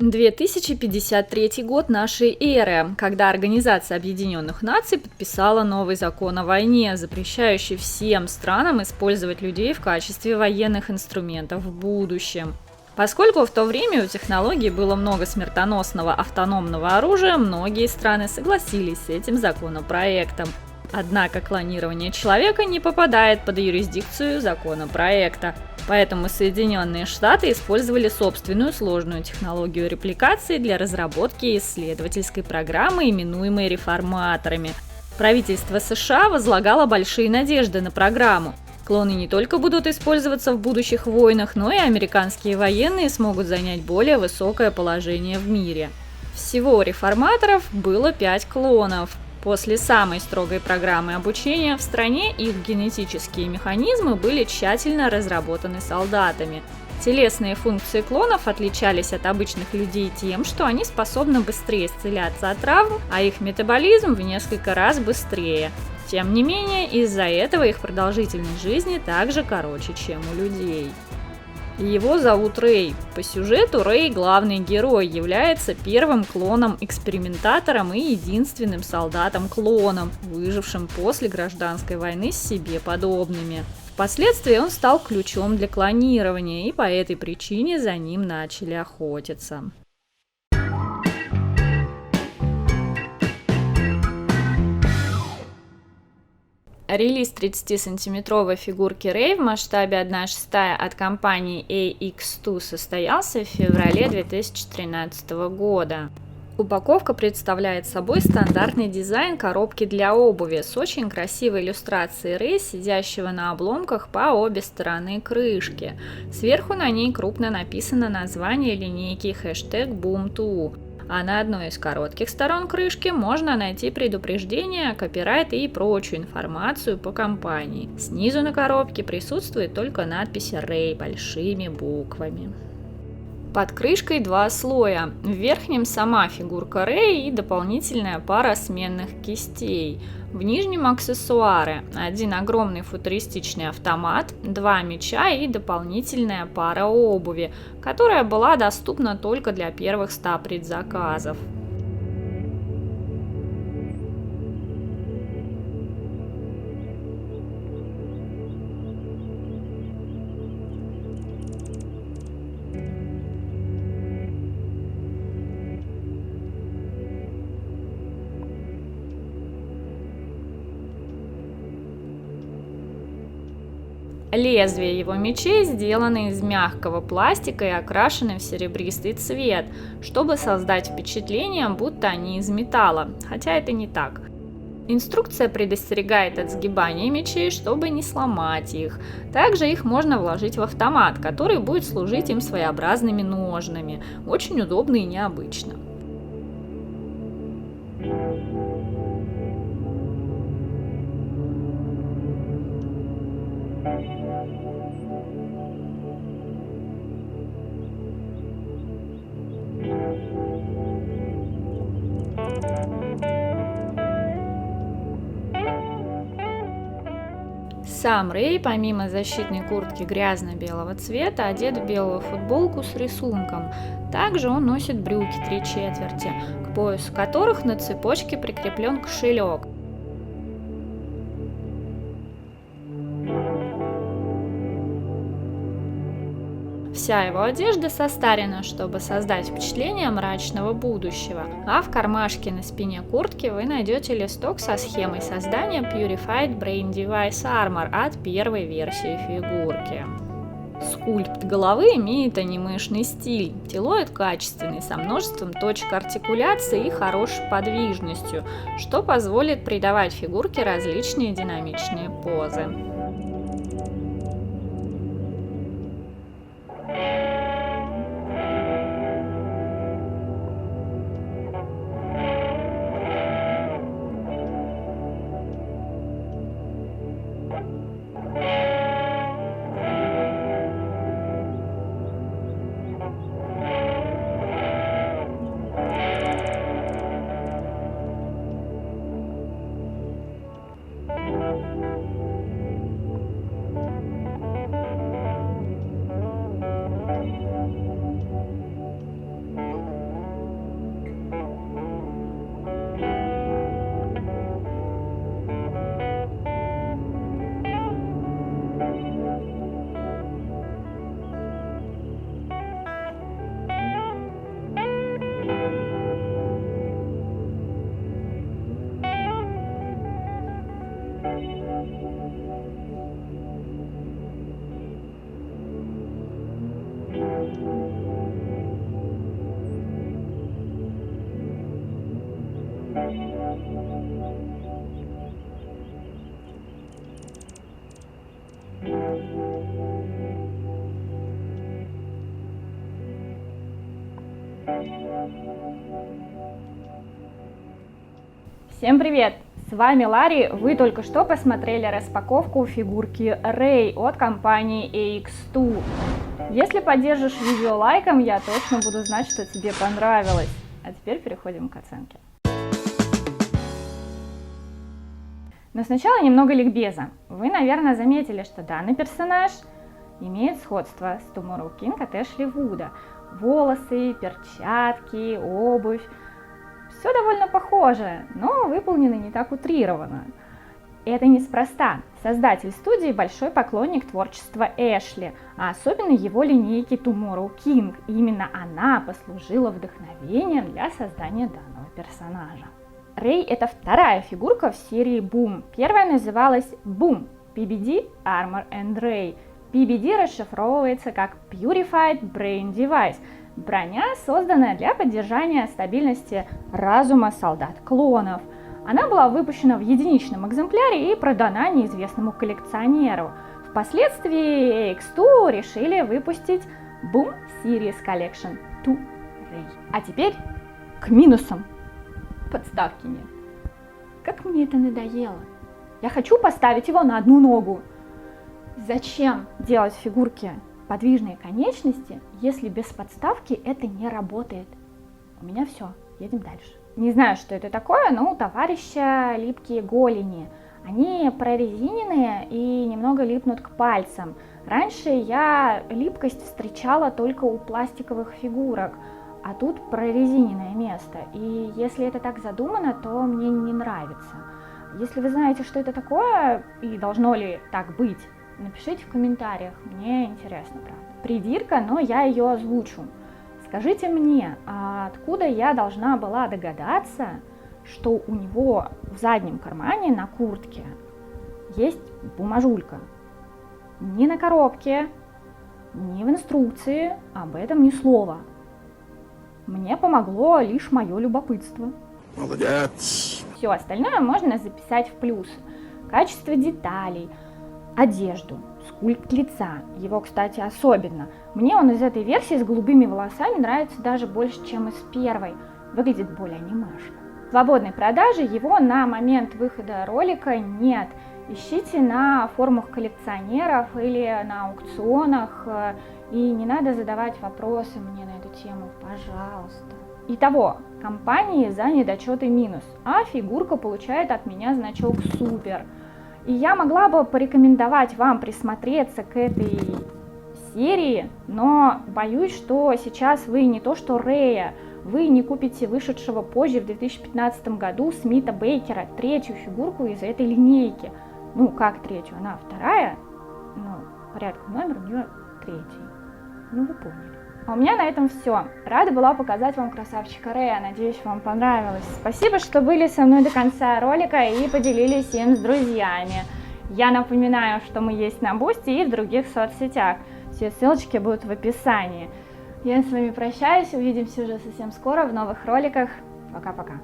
2053 год нашей эры, когда Организация Объединенных Наций подписала новый закон о войне, запрещающий всем странам использовать людей в качестве военных инструментов в будущем. Поскольку в то время у технологий было много смертоносного автономного оружия, многие страны согласились с этим законопроектом. Однако клонирование человека не попадает под юрисдикцию законопроекта, поэтому Соединенные Штаты использовали собственную сложную технологию репликации для разработки исследовательской программы, именуемой реформаторами. Правительство США возлагало большие надежды на программу. Клоны не только будут использоваться в будущих войнах, но и американские военные смогут занять более высокое положение в мире. Всего у реформаторов было 5 клонов. После самой строгой программы обучения в стране их генетические механизмы были тщательно разработаны солдатами. Телесные функции клонов отличались от обычных людей тем, что они способны быстрее исцеляться от травм, а их метаболизм в несколько раз быстрее. Тем не менее, из-за этого их продолжительность жизни также короче, чем у людей. Его зовут Рэй. По сюжету Рэй, главный герой, является первым клоном-экспериментатором и единственным солдатом-клоном, выжившим после гражданской войны с себе подобными. Впоследствии он стал ключом для клонирования, и по этой причине за ним начали охотиться. Релиз 30-сантиметровой фигурки Рэй в масштабе 1/6 от компании AX2 состоялся в феврале 2013 года. Упаковка представляет собой стандартный дизайн коробки для обуви с очень красивой иллюстрацией Рэй, сидящего на обломках по обе стороны крышки. Сверху на ней крупно написано название линейки #Boom2. А на одной из коротких сторон крышки можно найти предупреждение, копирайт и прочую информацию по компании. Снизу на коробке присутствует только надпись Рэй большими буквами. Под крышкой 2 слоя. В верхнем сама фигурка Рэй и дополнительная пара сменных кистей. В нижнем аксессуары. Один огромный футуристичный автомат, 2 меча и дополнительная пара обуви, которая была доступна только для первых 100 предзаказов. Лезвия его мечей сделаны из мягкого пластика и окрашены в серебристый цвет, чтобы создать впечатление, будто они из металла, хотя это не так. Инструкция предостерегает от сгибания мечей, чтобы не сломать их. Также их можно вложить в автомат, который будет служить им своеобразными ножнами. Очень удобно и необычно. Сам Рэй, помимо защитной куртки грязно-белого цвета, одет в белую футболку с рисунком. Также он носит брюки 3/4, к поясу которых на цепочке прикреплен кошелек. Вся его одежда состарена, чтобы создать впечатление мрачного будущего, а в кармашке на спине куртки вы найдете листок со схемой создания Purified Brain Device Armor от первой версии фигурки. Скульпт головы имеет анимешный стиль, телоид качественный, со множеством точек артикуляции и хорошей подвижностью, что позволит придавать фигурке различные динамичные позы. Всем привет! С вами Ларри. Вы только что посмотрели распаковку фигурки Рэй от компании AX2. Если поддержишь видео лайком, я точно буду знать, что тебе понравилось. А теперь переходим к оценке. Но сначала немного ликбеза. Вы, наверное, заметили, что данный персонаж имеет сходство с Tomorrow King от Эшли Вуда. Волосы, перчатки, обувь. Все довольно похоже, но выполнено не так утрированно. Это неспроста. Создатель студии большой поклонник творчества Эшли, а особенно его линейки Tomorrow King. И именно она послужила вдохновением для создания данного персонажа. Рэй – это вторая фигурка в серии Boom. Первая называлась Boom – PBD Armor and Ray. PBD расшифровывается как Purified Brain Device. Броня, созданная для поддержания стабильности разума солдат-клонов. Она была выпущена в единичном экземпляре и продана неизвестному коллекционеру. Впоследствии AX2 решили выпустить Boom Series Collection 2 Ray. А теперь к минусам. Подставки нет. Как мне это надоело. Я хочу поставить его на одну ногу. Зачем делать фигурки подвижные конечности, если без подставки это не работает? У меня все, едем дальше. Не знаю, что это такое, но у товарища липкие голени. Они прорезиненные и немного липнут к пальцам. Раньше я липкость встречала только у пластиковых фигурок, а тут прорезиненное место. И если это так задумано, то мне не нравится. Если вы знаете, что это такое и должно ли так быть, напишите в комментариях, мне интересно, правда. Придирка, но я ее озвучу. Скажите мне, а откуда я должна была догадаться, что у него в заднем кармане на куртке есть бумажулька? Ни на коробке, ни в инструкции об этом ни слова. Мне помогло лишь мое любопытство. Молодец! Все остальное можно записать в плюсы. Качество деталей, одежду, скульпт лица, его, кстати, особенно. Мне он из этой версии с голубыми волосами нравится даже больше, чем из первой. Выглядит более анимешно. В свободной продаже его на момент выхода ролика нет. Ищите на форумах коллекционеров или на аукционах. И не надо задавать вопросы мне на эту тему, пожалуйста. Итого, компании за недочеты минус, а фигурка получает от меня значок супер. И я могла бы порекомендовать вам присмотреться к этой серии, но боюсь, что сейчас вы не то что Рэя, вы не купите вышедшего позже в 2015 году Смита Бейкера, третью фигурку из этой линейки. Ну, как третью, она вторая, но порядковый номер у нее третий. Ну, вы поняли. А у меня на этом все. Рада была показать вам красавчика Рэя, надеюсь, вам понравилось. Спасибо, что были со мной до конца ролика и поделились им с друзьями. Я напоминаю, что мы есть на Бусти и в других соцсетях. Все ссылочки будут в описании. Я с вами прощаюсь, увидимся уже совсем скоро в новых роликах. Пока-пока.